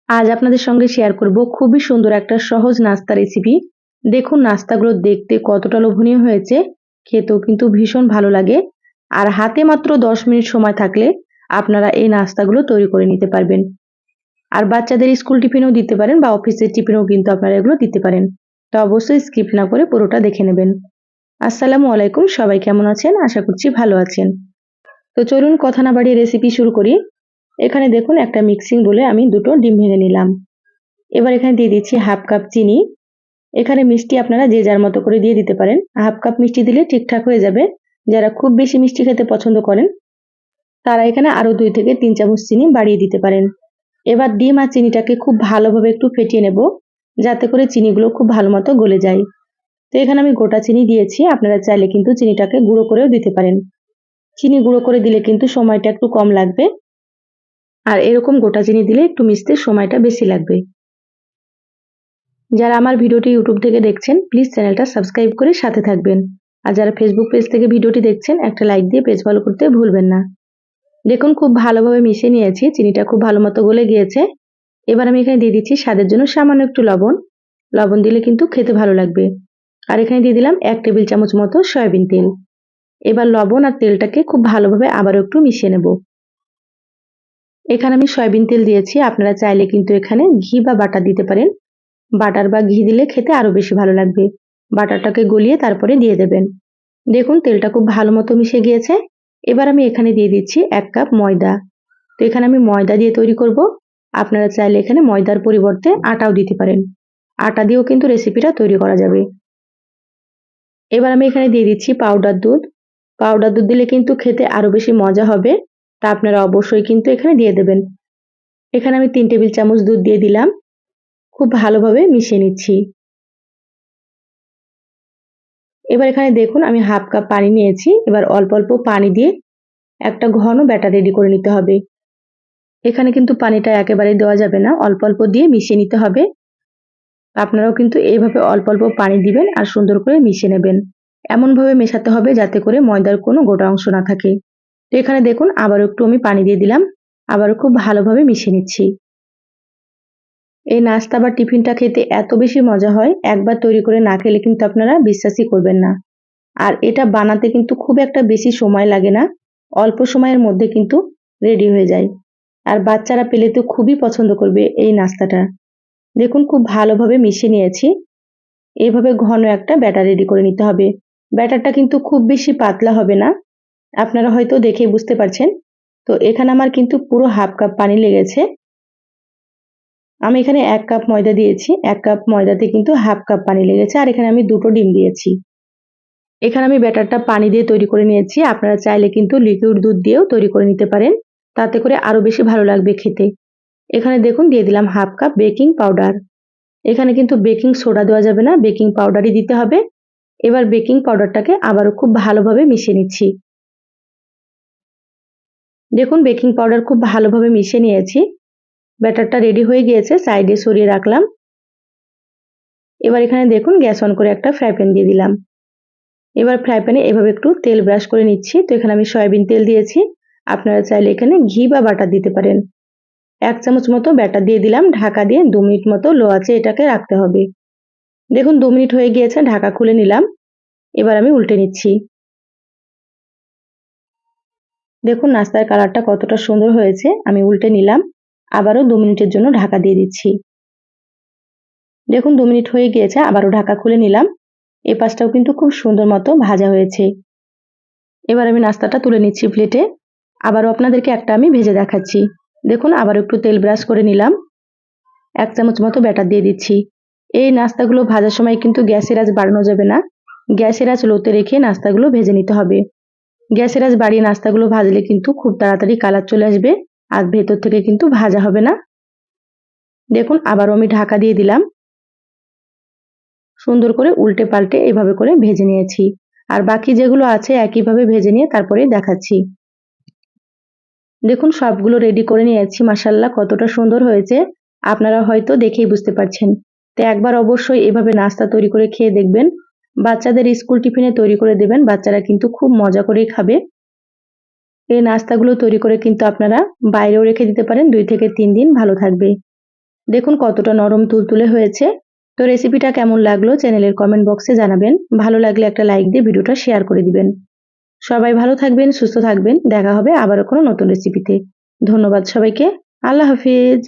আজ আপনাদের সঙ্গে শেয়ার করব খুবই সুন্দর একটা সহজ নাস্তা রেসিপি। দেখুন নাস্তাগুলো দেখতে কতটা লোভনীয় হয়েছে, খেতেও কিন্তু ভীষণ ভালো লাগে। আর হাতে মাত্র 10 মিনিট সময় থাকলে আপনারা এই নাস্তাগুলো তৈরি করে নিতে পারবেন। আর বাচ্চাদের স্কুল টিফিনেও দিতে পারেন বা অফিসের টিফিনেও কিন্তু আপনারা এগুলো দিতে পারেন। তো অবশ্যই স্কিপ না করে পুরোটা দেখে নেবেন। আসসালামু আলাইকুম, সবাই কেমন আছেন? আশা করছি ভালো আছেন। তো চলুন কথা না বাড়িয়ে রেসিপি শুরু করি। এখানে দেখুন একটা মিক্সিং বলে আমি দুটো ডিম ভেঙে নিলাম। এবার এখানে দিয়ে দিচ্ছি হাফ কাপ চিনি। এখানে মিষ্টি আপনারা যে যার মতো করে দিয়ে দিতে পারেন। হাফ কাপ মিষ্টি দিলে ঠিকঠাক হয়ে যাবে। যারা খুব বেশি মিষ্টি খেতে পছন্দ করেন তারা এখানে আরো 2 থেকে 3 চামচ চিনি বাড়িয়ে দিতে পারেন। এবার ডিম আর চিনিটাকে খুব ভালোভাবে একটু ফেটিয়ে নেব, যাতে করে চিনিগুলো খুব ভালো মতো গলে যায়। তো এখানে আমি গোটা চিনি দিয়েছি, আপনারা চাইলে কিন্তু চিনিটাকে গুঁড়ো করেও দিতে পারেন। চিনি গুঁড়ো করে দিলে কিন্তু সময়টা একটু কম লাগবে, আর এরকম গোটা চিনি দিলে একটু মিশতে সময়টা বেশি লাগবে। যারা আমার ভিডিওটি ইউটিউব থেকে দেখছেন প্লিজ চ্যানেলটা সাবস্ক্রাইব করে সাথে থাকবেন। আর যারা ফেসবুক পেজ থেকে ভিডিওটি দেখছেন একটা লাইক দিয়ে পেজ ফলো করতে ভুলবেন না। দেখুন খুব ভালোভাবে মিশিয়ে নিয়েছি, চিনিটা খুব ভালো মতো গলে গিয়েছে। এবার আমি এখানে দিয়ে দিচ্ছি স্বাদের জন্য সামান্য একটু লবণ। লবণ দিলে কিন্তু খেতে ভালো লাগবে। আর এখানে দিয়ে দিলাম 1 টেবিল চামচ মতো সয়াবিন তেল। এবার লবণ আর তেলটাকে খুব ভালোভাবে আবারও একটু মিশিয়ে নেব। এখানে আমি সয়াবিন তেল দিয়েছি, আপনারা চাইলে কিন্তু এখানে ঘি বা বাটার দিতে পারেন। বাটার বা ঘি দিলে খেতে আরো বেশি ভালো লাগবে। বাটারটাকে গলিয়ে তারপরে দিয়ে দেবেন। দেখুন তেলটা খুব ভালো মতো মিশে গিয়েছে। এবার আমি এখানে দিয়ে দিচ্ছি 1 কাপ ময়দা। তো এখানে আমি ময়দা দিয়ে তৈরি করব। আপনারা চাইলে এখানে ময়দার পরিবর্তে আটাও দিতে পারেন। আটা দিয়েও কিন্তু রেসিপিটা তৈরি করা যাবে। এবার আমি এখানে দিয়ে দিচ্ছি পাউডার দুধ। পাউডার দুধ দিলে কিন্তু খেতে আরো বেশি মজা হবে। তা আপনারা অবশ্যই কিন্তু এখানে দিয়ে দেবেন। এখানে আমি 3 টেবিল চামচ দুধ দিয়ে দিলাম। খুব ভালোভাবে মিশিয়ে নিচ্ছি। এবার এখানে দেখুন আমি হাফ কাপ পানি নিয়েছি। এবার অল্প অল্প পানি দিয়ে একটা ঘন ব্যাটার রেডি করে নিতে হবে। এখানে কিন্তু পানিটা একেবারে দেওয়া যাবে না, অল্প অল্প দিয়ে মিশিয়ে নিতে হবে। আপনারাও কিন্তু এইভাবে অল্প অল্প পানি দিবেন আর সুন্দর করে মিশিয়ে নেবেন। এমনভাবে মেশাতে হবে যাতে করে ময়দার কোনো গোটা অংশ না থাকে। তো এখানে দেখুন আবারও একটু আমি পানি দিয়ে দিলাম। আবারও খুব ভালোভাবে মিশিয়ে নিচ্ছি। এই নাস্তা বা টিফিনটা খেতে এত বেশি মজা হয়, একবার তৈরি করে না খেলে কিন্তু আপনারা বিশ্বাসই করবেন না। আর এটা বানাতে কিন্তু খুব একটা বেশি সময় লাগে না, অল্প সময়ের মধ্যে কিন্তু রেডি হয়ে যায়। আর বাচ্চারা পেলে তো খুবই পছন্দ করবে এই নাস্তাটা। দেখুন খুব ভালোভাবে মিশিয়ে নিয়েছি। এইভাবে ঘন একটা ব্যাটার রেডি করে নিতে হবে। ব্যাটারটা কিন্তু খুব বেশি পাতলা হবে না, আপনারা হয়তো দেখেই বুঝতে পারছেন। তো এখানে আমার কিন্তু পুরো হাফ কাপ পানি লেগেছে। আমি এখানে 1 কাপ ময়দা দিয়েছি, 1 কাপ ময়দাতে কিন্তু হাফ কাপ পানি লেগেছে। আর এখানে আমি দুটো ডিম দিয়েছি। এখানে আমি ব্যাটারটা পানি দিয়ে তৈরি করে নিয়েছি, আপনারা চাইলে কিন্তু লিকুইড দুধ দিয়েও তৈরি করে নিতে পারেন, তাতে করে আরো বেশি ভালো লাগবে খেতে। এখানে দেখুন দিয়ে দিলাম হাফ কাপ বেকিং পাউডার। এখানে কিন্তু বেকিং সোডা দেওয়া যাবে না, বেকিং পাউডারই দিতে হবে। এবার বেকিং পাউডারটাকে আবারও খুব ভালোভাবে মিশিয়ে নিচ্ছি। দেখুন বেকিং পাউডার খুব ভালোভাবে মিশিয়ে নিয়েছি। ব্যাটারটা রেডি হয়ে গিয়েছে, সাইডে সরিয়ে রাখলাম। এবার এখানে দেখুন গ্যাস অন করে একটা ফ্রাই প্যান দিয়ে দিলাম। এবার ফ্রাই প্যানে এভাবে একটু তেল ব্রাশ করে নিচ্ছি। তো এখানে আমি সয়াবিন তেল দিয়েছি, আপনারা চাইলে এখানে ঘি বা বাটার দিতে পারেন। 1 চামচ মতো ব্যাটার দিয়ে দিলাম, ঢাকা দিয়ে 2 মিনিট মতো লো আঁচে এটাকে রাখতে হবে। দেখুন 2 মিনিট হয়ে গিয়েছে, ঢাকা খুলে নিলাম। এবার আমি উল্টে নিচ্ছি। দেখুন নাস্তার কালারটা কতটা সুন্দর হয়েছে। আমি উল্টে নিলাম, আবারও 2 মিনিটের জন্য ঢাকা দিয়ে দিচ্ছি। দেখুন 2 মিনিট হয়ে গিয়েছে, আবারও ঢাকা খুলে নিলাম। এই পাশটাও কিন্তু খুব সুন্দর মতো ভাজা হয়েছে। এবার আমি নাস্তাটা তুলে নিচ্ছি প্লেটে। আবারও আপনাদেরকে একটা আমি ভেজে দেখাচ্ছি। দেখুন আবার একটু তেল ব্রাশ করে নিলাম। 1 চামচ মতো ব্যাটার দিয়ে দিচ্ছি। এই নাস্তাগুলো ভাজার সময় কিন্তু গ্যাসের আঁচ বাড়ানো যাবে না, গ্যাসের আঁচ লোতে রেখে নাস্তাগুলো ভেজে নিতে হবে। গ্যাসের আঁচ বাড়িয়ে নাস্তাগুলো ভাজলে কিন্তু খুব তাড়াতাড়ি কালার চলে আসবে, আর ভেতর থেকে কিন্তু ভাজা হবে না। দেখুন আবারও আমি ঢাকা দিয়ে দিলাম। সুন্দর করে উল্টে পাল্টে এভাবে করে ভেজে নিয়েছি। আর বাকি যেগুলো আছে একইভাবে ভেজে নিয়ে তারপরে দেখাচ্ছি। দেখুন সবগুলো রেডি করে নিয়েছি, মাশাআল্লাহ কতটা সুন্দর হয়েছে, আপনারা হয়তো দেখেই বুঝতে পারছেন। তো একবার অবশ্যই এভাবে নাস্তা তৈরি করে খেয়ে দেখবেন। বাচ্চাদের স্কুল টিফিনে তৈরি করে দেবেন, বাচ্চারা কিন্তু খুব মজা করেই খাবে। এই নাস্তাগুলো তৈরি করে কিন্তু আপনারা বাইরেও রেখে দিতে পারেন, 2 থেকে 3 দিন ভালো থাকবে। দেখুন কতটা নরম তুলতুলে হয়েছে। তো রেসিপিটা কেমন লাগলো চ্যানেলের কমেন্ট বক্সে জানাবেন। ভালো লাগলে একটা লাইক দিয়ে ভিডিওটা শেয়ার করে দিবেন। সবাই ভালো থাকবেন, সুস্থ থাকবেন। দেখা হবে আবারও কোনো নতুন রেসিপিতে। ধন্যবাদ সবাইকে। আল্লাহ হাফিজ।